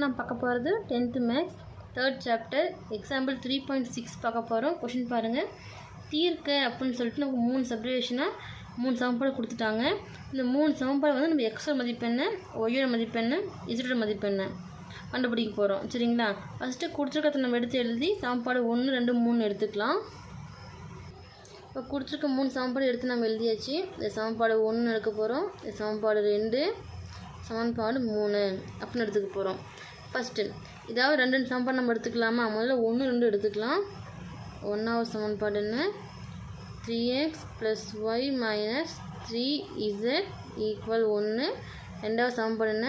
நான் பார்க்க போகிறது 10th maths 3rd chapter example 3.6 பார்க்க போகிறோம். கொஷின் பாருங்கள். தீர்க்க அப்படின்னு சொல்லிட்டு நமக்கு 3 சப்டிவிஷனாக 3 சமன்பாடு கொடுத்துட்டாங்க. இந்த 3 சமன்பாடு வந்து நம்ம எக்ஸோட மதிப்பெண்ணு, ஒய்யோட மதிப்பெண்ணு, இசட்டோட மதிப்பெண்ணு கண்டுபிடிக்க போகிறோம். சரிங்களா? ஃபஸ்ட்டு கொடுத்துருக்கிறத நம்ம எடுத்து எழுதி சமன்பாடு 1, 2, 3 எடுத்துக்கலாம். இப்போ கொடுத்துருக்க 3 சமன்பாடு எடுத்து நம்ம எழுதியாச்சு. இந்த சமன்பாடு 1 எடுக்க போகிறோம், இந்த சமன்பாடு 2, சமன்பாடு 3 அப்படின்னு எடுத்துக்க போகிறோம். ஃபஸ்ட்டு இதாவது 2 சமன்பாடு நம்ம எடுத்துக்கலாமா? முதல்ல 1, 2 எடுத்துக்கலாம். 1வது சமன்பாடு என்ன? 3x + y - 3z = 1. 2வது சமன்பாடு என்ன?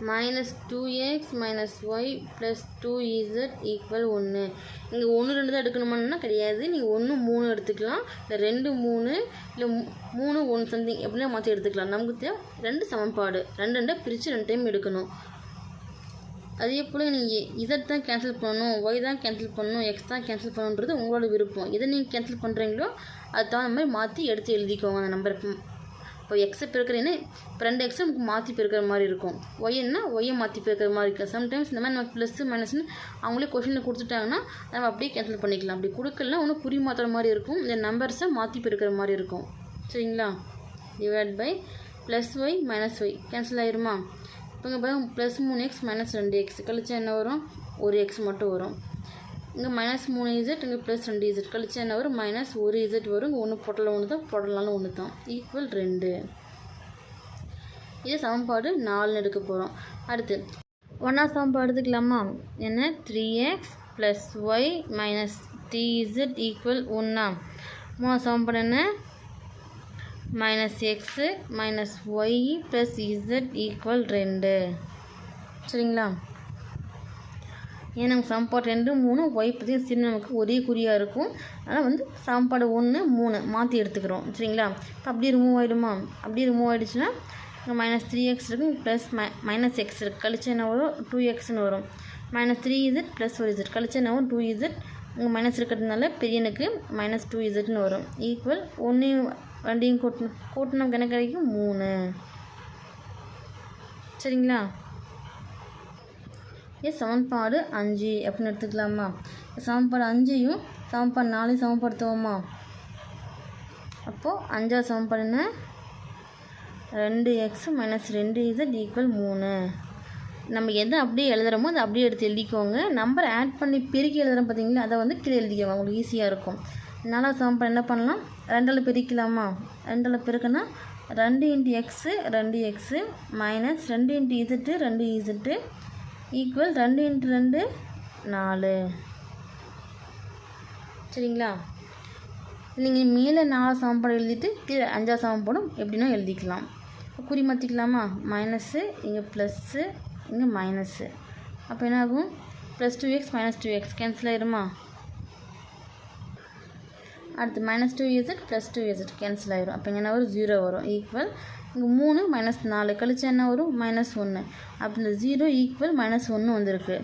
-2x - y + 2z = 1. இங்கே 1, 2 தான் எடுக்கணுமான்னா கிடையாது. நீங்கள் 1, 3 எடுத்துக்கலாம், இல்லை 2, 3 இல்லை 3, 1 சம்திங் எப்படின்னா மாற்றி எடுத்துக்கலாம். நமக்கு தேவை 2 சமன்பாடு, 2 பிரித்து 2 டைம் எடுக்கணும். அதே போல் நீங்கள் இசட் தான் கேன்சல் பண்ணணும், ஒய் தான் கேன்சல் பண்ணணும், எக்ஸ் தான் கேன்சல் பண்ணணுன்றது உங்களோட விருப்பம். எதை நீங்கள் கேன்சல் பண்ணுறீங்களோ அது தகுந்த மாதிரி மாற்றி எடுத்து எழுதிக்கோங்க அந்த நம்பர். இப்போ எக்ஸை பெருக்கிறேன்னு இப்போ 2 எக்ஸை நமக்கு மாற்றி பெருக்கிற மாதிரி இருக்கும். ஒய்ன்னா ஒய்யை மாற்றி பெருக்கிற மாதிரி இருக்கும். சம்டைம்ஸ் இந்த மாதிரி நம்ம ப்ளஸ்ஸு மைனஸ்ன்னு அவங்களே கொஷினில் கொடுத்துட்டாங்கன்னா நம்ம அப்படியே கேன்சல் பண்ணிக்கலாம். அப்படி கொடுக்கலனா ஒன்றும் குறி மாற்றுற மாதிரி இருக்கும், இந்த நம்பர்ஸை மாற்றி பெருக்கிற மாதிரி இருக்கும். சரிங்களா? Divide by +y - y cancel ஆயிருமா? இப்போ இங்கே பாருங்க +3x - 2x கழிச்சா என்ன வரும்? 1x மட்டும் வரும். இங்கே -3z, இங்கே +2z கழிச்சா என்ன வரும்? -1z வரும். இங்கே 1 போட்டலாம் 1 தான், போடலாம்னு 1 தான், = 2. இது சமன்பாடு 4 எடுக்க போகிறோம். அடுத்து 1வது சமன்பாடு எடுத்துக்கலாமா? என்ன? 3x + y - 3z = 1. 3வது சமன்பாடு என்ன? -x - y + z = 2. சரிங்களா? ஏன் நமக்கு சமன்பாடு 2, 3 ஒய் பற்றி சின்ன நமக்கு ஒரே குறியாக இருக்கும். அதனால் வந்து சமன்பாடு 1, 3 மாற்றி எடுத்துக்கிறோம். சரிங்களா? இப்போ அப்படியே ரிமூவ் ஆகிடுமா? அப்படியே ரிமூவ் ஆகிடுச்சுன்னா இங்கே -3x இருக்குது, ப்ளஸ் -x இருக்குது, கழிச்சா என்ன வரும்? 2xன்னு வரும். -3z + 4z கழிச்சா என்ன வரும்? 2z. இங்கே மைனஸ் இருக்கிறதுனால பெரியனுக்கு -2zன்னு வரும். = 1 2 கூட்டணும் நமக்கு என்ன கிடைக்கும்? 3. சரிங்களா? இது சமன்பாடு 5 அப்படின்னு எடுத்துக்கலாமா? சமன்பாடு 5ஐயும் சமன்பாடு 4ஐயும் சமப்படுத்துவோமா? அப்போது 5வது சமன்பாடு என்ன? 2x - 2z = 3. நம்ம எதை அப்படியே எழுதுகிறோமோ அதை அப்படியே எடுத்து எழுதிக்கோங்க. நம்பர் ஆட் பண்ணி பெருக்கி எழுதுகிறோம் பார்த்தீங்களா, அதை வந்து கீழே எழுதிக்கோங்க, உங்களுக்கு ஈஸியாக இருக்கும். 4வது சமன்பாடு என்ன பண்ணலாம்? 2ஆல் பெருக்கலாமா? 2ஆல் பெருக்கினா 2 × x 2x - 2 × z 2z = 2 × 2 4. சரிங்களா? நீங்கள் மேலே 4 சமன்பாடு எழுதிட்டு கீழே 5வது சமன்பாடும் எப்படின்னா எழுதிக்கலாம். குறி மாற்றிக்கலாமா? மைனஸு, இங்கே ப்ளஸ்ஸு, இங்கே மைனஸு. அப்போ என்ன ஆகும்? +2x - 2x கேன்சல் ஆயிருமா? அடுத்து -2z + 2z கேன்சல் ஆயிரும். அப்போ என்ன வரும்? 0 வரும். இங்கே 3 - 4 கழிச்சா என்ன வரும்? -1. அப்போ இந்த 0 = -1 வந்திருக்கு.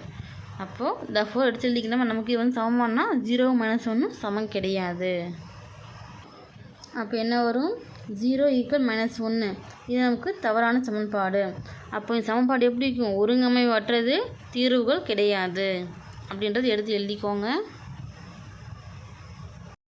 அப்போது தஃபோர் எடுத்து எழுதிக்கலாம். நமக்கு இது வந்து சமமானா 0 - 1 சமம் கிடையாது. அப்போ என்ன வரும்? 0 = -1. இது நமக்கு தவறான சமன்பாடு. அப்போ இந்த சமன்பாடு எப்படி இருக்கும்? ஒருங்கமைவற்றது, தீர்வுகள் கிடையாது அப்படின்றது எடுத்து எழுதிக்கோங்க.